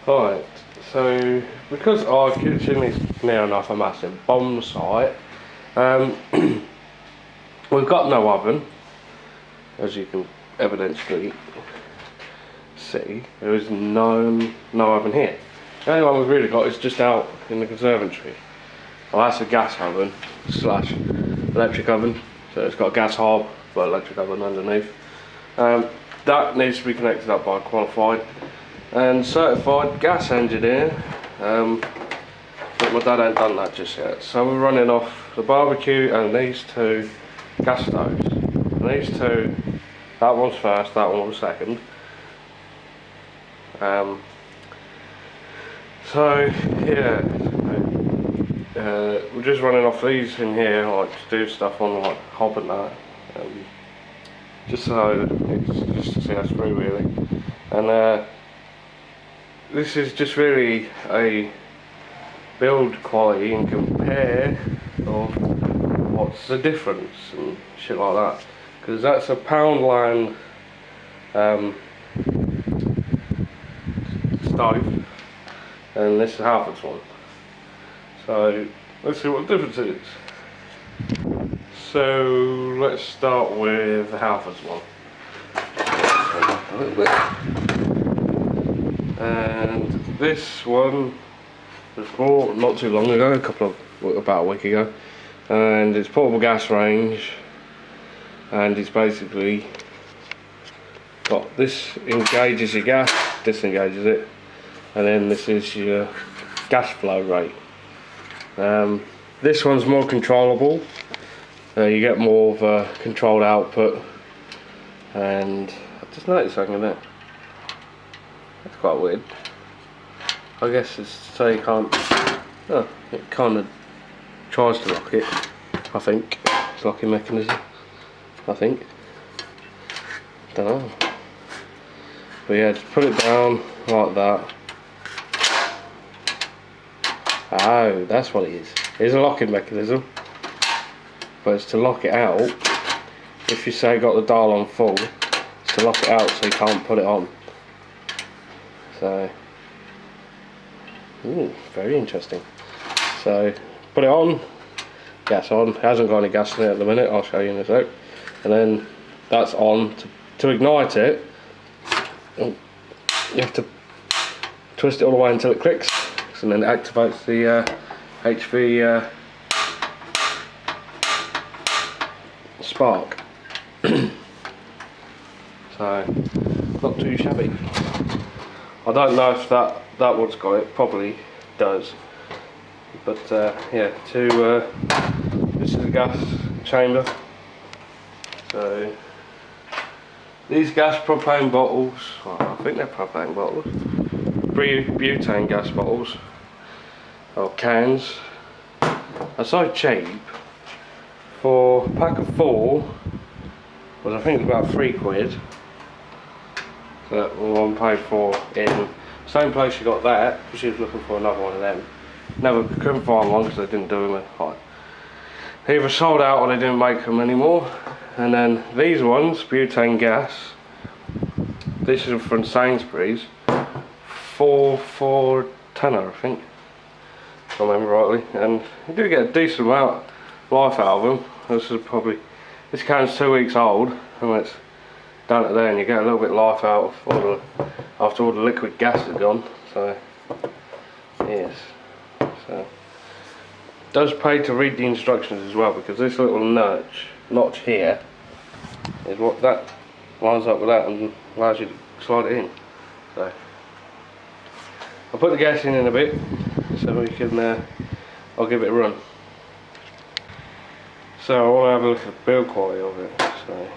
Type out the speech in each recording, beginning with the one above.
Right, so because our kitchen is near enough a massive bomb site, um, we've got no oven, as you can evidently see. There is no oven here. The only one we've really got is just out in the conservatory. Well, that's a gas oven slash electric oven, so it's got a gas hob but electric oven underneath. That needs to be connected up by a qualified and certified gas engineer, but my dad ain't done that just yet. So we're running off the barbecue and these two gas stoves. And these two, that one's first, that one was second. So yeah, we're just running off these in here, like to do stuff on like hob and that, just so it's just to see us through really. And this is just really a build quality and compare of what's the difference and shit like that, because that's a Poundland stove and this is Halfords one. So let's see what the difference is. So let's start with the Halfords one. A little bit. And this one was bought not too long ago, about a week ago, and it's portable gas range, and it's basically got this engages your gas, disengages it, and then this is your gas flow rate. This one's more controllable, you get more of a controlled output, and I just noticed something in there. That's quite weird. I guess it's so you can't. Oh, it kind of tries to lock it. I think it's locking mechanism. I think. Don't know. But yeah, just put it down like that. Oh, that's what it is. It's a locking mechanism, but it's to lock it out. If you say got the dial on full, it's to lock it out so you can't put it on. So, ooh, very interesting. So, put it on, gas on. It hasn't got any gas in it at the minute, I'll show you in a sec. And then that's on. To ignite it, you have to twist it all the way until it clicks, and then it activates the HV spark. So, not too shabby. I don't know if that one's got it, probably does. But yeah, this is the gas chamber. So these gas propane bottles, well, I think they're propane bottles, butane gas bottles, or cans, are so cheap. For a pack of 4 was I think about £3. That one paid for in same place you got that, because she was looking for another one of them. Couldn't find one because they didn't do them. Like, they either sold out or they didn't make them anymore. And then these ones, butane gas, this is from Sainsbury's, for tenner I think, if I remember rightly, and you do get a decent amount of life out of them. This can's 2 weeks old, and it's down to there, and you get a little bit of life out of after all the liquid gas is gone. So yes, so it does pay to read the instructions as well, because this little notch here is what that lines up with that and allows you to slide it in. So I'll put the gas in a bit so we can I'll give it a run. So I want to have a look at the build quality of it. So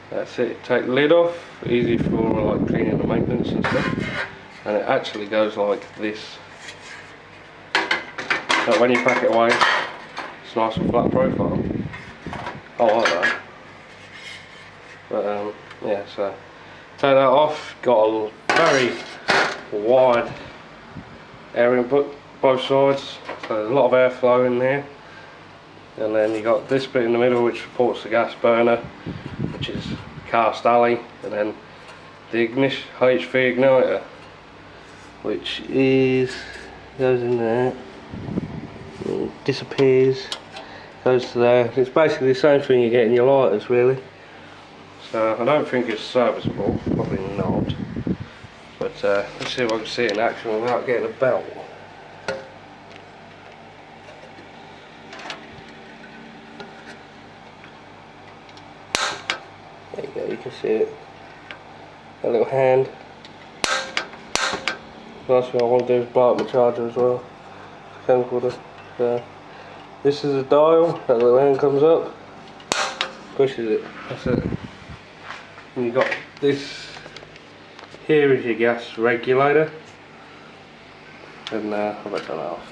that's it. Take the lid off, easy for like cleaning and maintenance and stuff. And it actually goes like this. So when you pack it away, it's nice and flat profile. I like that. But yeah, so take that off. Got a very wide air input both sides, so there's a lot of airflow in there. And then you got this bit in the middle which supports the gas burner, which is cast alley, and then the HV igniter. which goes in there, disappears, goes to there. It's basically the same thing you get in your lighters, really. So I don't think it's serviceable, probably not. But let's see if I can see it in action without getting a belt. There you go, you can see it. A little hand. Last thing I want to do is blow up my charger as well. This is a dial, that little hand comes up, pushes it, that's it. And you've got this, here is your gas regulator. And I'll turn that off.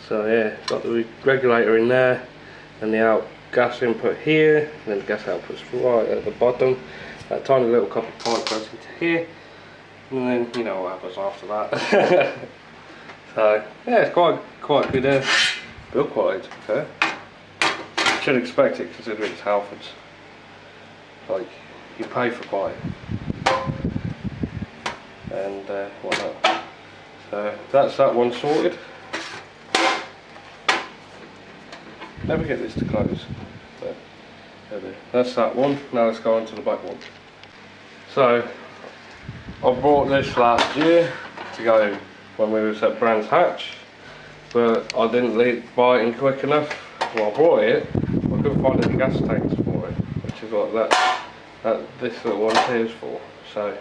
So yeah, got the regulator in there, and the gas input here, and then the gas output's right at the bottom. That tiny little copper pipe goes into here, and then you know what happens after that. So yeah, it's quite good build quality, to be fair. Should expect it considering it's Halfords. Like, you pay for quality and whatnot. So that's that one sorted. Never get this to close. But that's that one. Now let's go on to the back one. So I bought this last year to go when we was at Brands Hatch, but I didn't buy it in quick enough. Well, I brought it, I couldn't find any gas tanks for it, which is what this little one here is for. So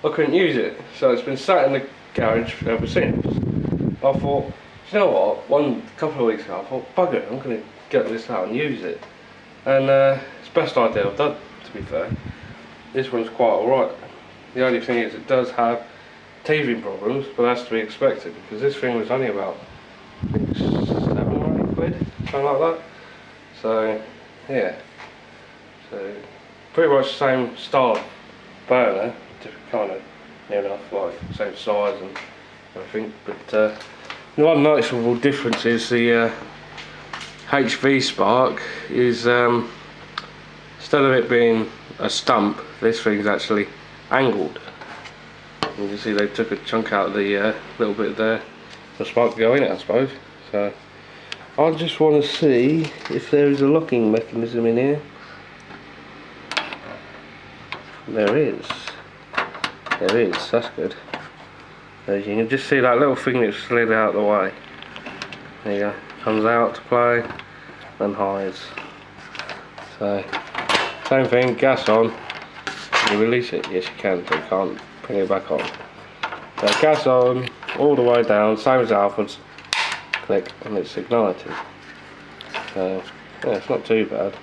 I couldn't use it, so it's been sat in the garage ever since. I thought, you know what, one couple of weeks ago I thought, bugger it, I'm going to get this out and use it. And it's the best idea I've done, to be fair. This one's quite alright. The only thing is it does have teething problems, but that's to be expected because this thing was only about 7 or 8 quid, something like that. So yeah, so pretty much the same style burner, kind of near enough like same size and everything. But the one noticeable difference is the HV Spark is instead of it being a stump, this thing's actually angled. You can see they took a chunk out of the little bit there, the spark to go in it, I suppose. So I just want to see if there is a locking mechanism in here. There is. There is, that's good. As you can just see that little thing that slid out of the way. There you go. Comes out to play, then hides. So, same thing, gas on. Can you release it? Yes you can, but you can't bring it back on. So gas on, all the way down, same as Halfords. Click and it's ignited. So yeah, it's not too bad.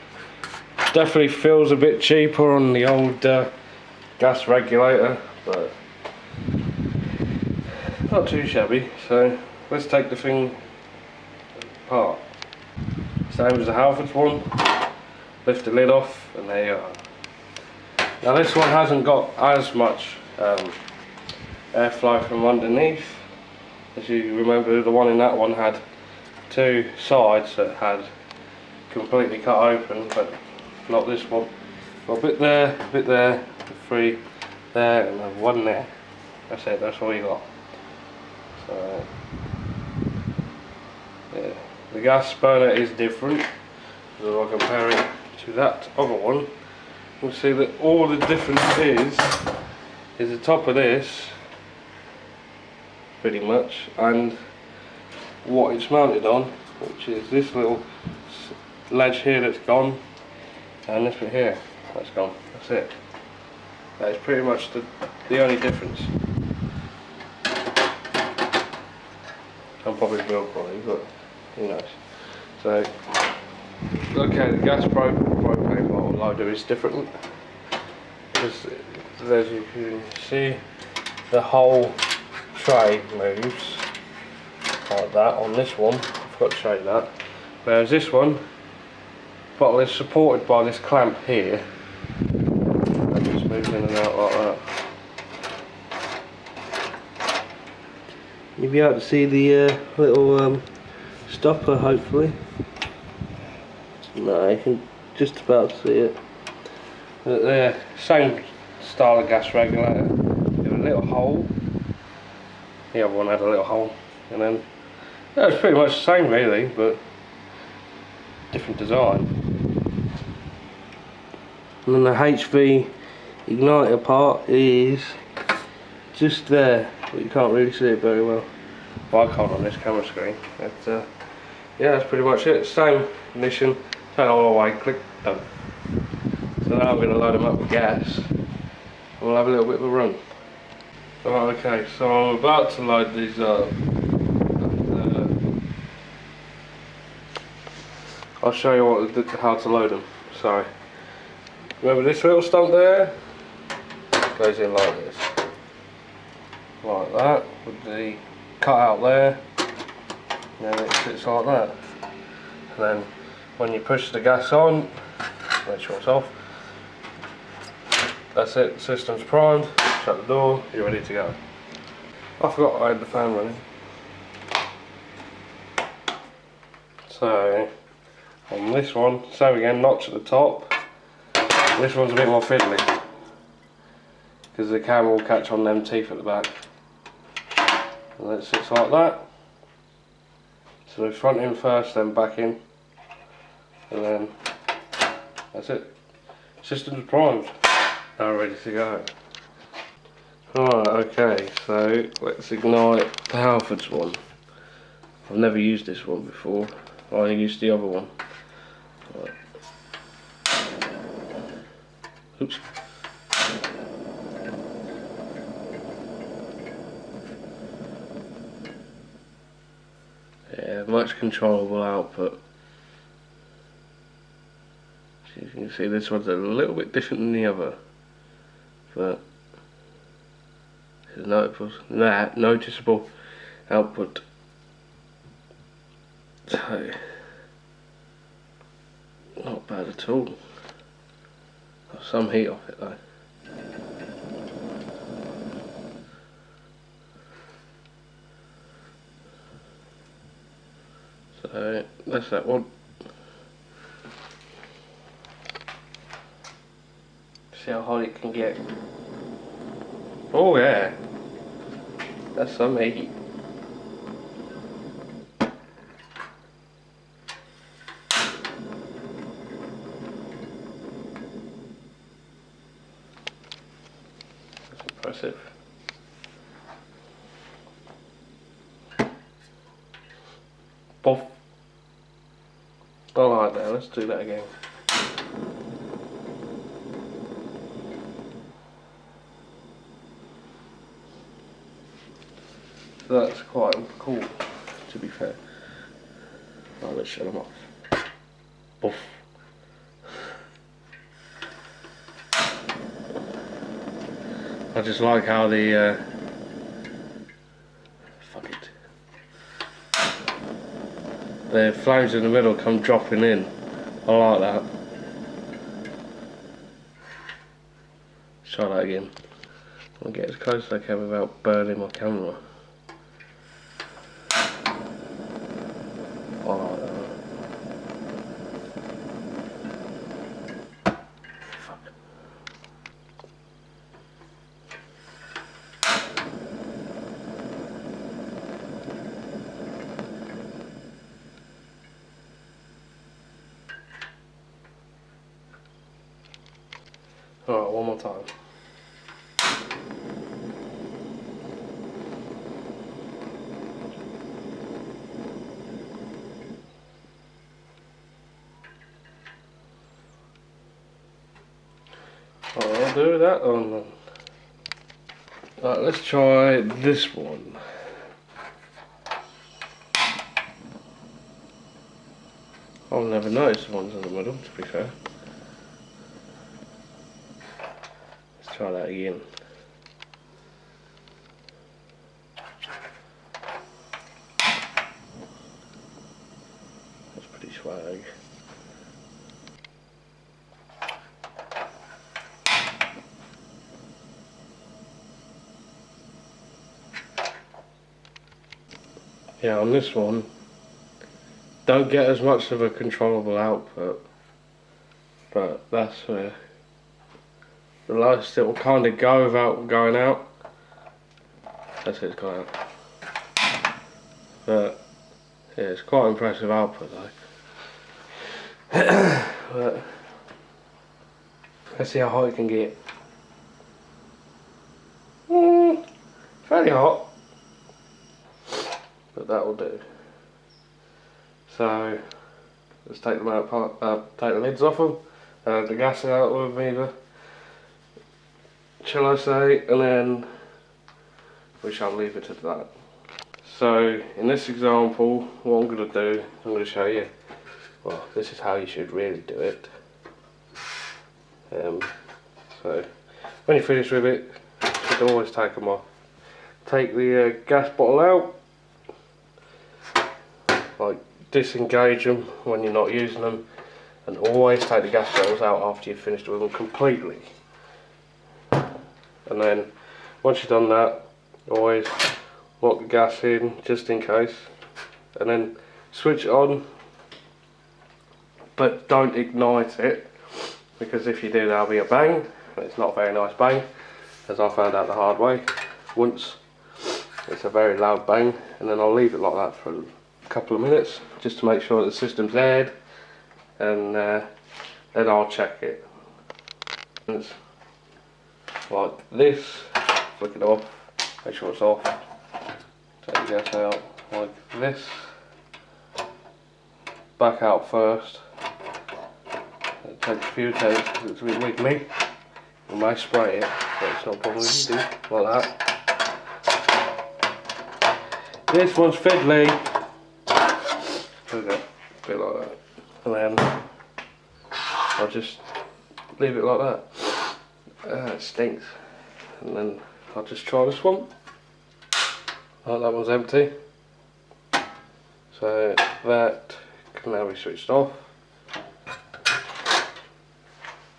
Definitely feels a bit cheaper on the old gas regulator, but not too shabby. So let's take the thing apart. Same as the Halfords one. Lift the lid off and there you are. Now this one hasn't got as much airflow from underneath. As you remember, the one in that one had 2 sides that had completely cut open, but not this one. Got a bit there, 3 there, and then 1 there. That's it, that's all you got. So yeah, the gas burner is different. So if I compare it to that other one, you'll see that all the difference is the top of this, pretty much, and what it's mounted on, which is this little ledge here that's gone, and this bit here that's gone. That's it. That is pretty much the only difference. I'm probably build quality, but who knows. So okay, the gas propane bottle loader is different. Because as you can see, the whole tray moves like that on this one. I forgot to show you that. Whereas this one, bottle is supported by this clamp here. That just moves in and out like that. You'll be able to see the little stopper, hopefully. No, you can just about see it. But same style of gas regulator. Give it a little hole. The other one had a little hole, and then yeah, it's pretty much the same really, but different design. And then the HV igniter part is just there, but you can't really see it very well. Well, I can't on this camera screen. But yeah, that's pretty much it. Same ignition, turn all the way, click, done. So now I'm going to load them up with gas, and we'll have a little bit of a run. Right, okay, so I'm about to load these up. I'll show you how to load them. So, remember this little stump there? Goes in like this. Like that, with the cut out there. And then it sits like that. And then when you push the gas on, make sure it's off. That's it, the system's primed. Shut the door, you're ready to go. I forgot I had the fan running. So, on this one, same again, notch at the top. This one's a bit more fiddly, because the camera will catch on them teeth at the back. And then it sits like that. So the front in first, then back in. And then, that's it. System's primed. Now ready to go. Alright, okay, so let's ignite the Halfords one. I've never used this one before. I only used the other one. Right. Oops. Yeah, much controllable output. So you can see this one's a little bit different than the other, but there's noticeable output. So, not bad at all. Got some heat off it though. So that's that one. See how hot it can get. Oh yeah, that's some heat. That's impressive. Boff. I like that, let's do that again. So that's quite cool, to be fair. Oh, let's shut them off. Boff. I just like how the the flames in the middle come dropping in. I like that. Let's try that again. I'll get as close as I can without burning my camera. I like that. Fuck. Alright, one more time. I'll do that one then. Right, let's try this one. I've never noticed the ones in the middle, to be fair. Let's try that again. That's pretty swag. Yeah, on this one, don't get as much of a controllable output, but that's where the light still will kind of go without going out. That's it, it's got out. But yeah, it's quite impressive output though. But let's see how hot it can get. Fairly hot, but that will do. So let's take them out, take the lids off them, the gas out of them either, shall I say, and then we shall leave it at that. So in this example, what I'm going to do, I'm going to show you, well, this is how you should really do it. So when you finish with it, you should always take them off. Take the gas bottle out, like disengage them when you're not using them, and always take the gas bottles out after you've finished with them completely. And then once you've done that, always lock the gas in just in case, and then switch it on, but don't ignite it, because if you do there'll be a bang. It's not a very nice bang, as I found out the hard way once. It's a very loud bang, and then I'll leave it like that for a couple of minutes just to make sure that the system's aired, and then I'll check it. And it's like this, flick it off, make sure it's off, take the gas out like this, back out first. It takes a few takes because it's a bit wiggly. You may spray it, but it's not a problem if you do, like that. This one's fiddly. Okay, a bit like that. And then I'll just leave it like that. It stinks. And then I'll just try this one. Oh, that one's empty. So that can now be switched off.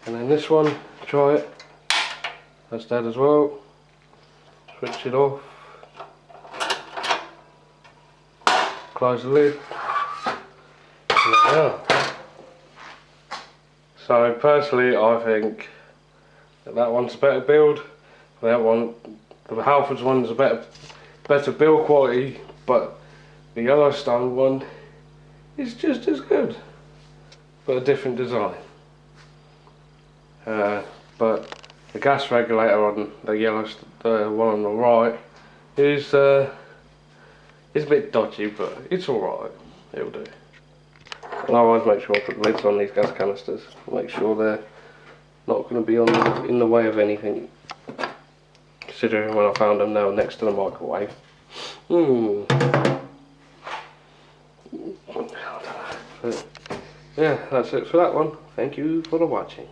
And then this one, try it. That's dead as well. Switch it off. Close the lid. And there we are. So personally, I think that one's a better build. That one, the Halfords one's a better build quality, but the Yellowstone one is just as good, but a different design. But the gas regulator on the Yellowstone one on the right is a bit dodgy, but it's alright, it'll do. And I always make sure I put lids on these gas canisters, make sure they're not going to be in the way of anything, considering when I found them now next to the microwave. But yeah, that's it for that one. Thank you for watching.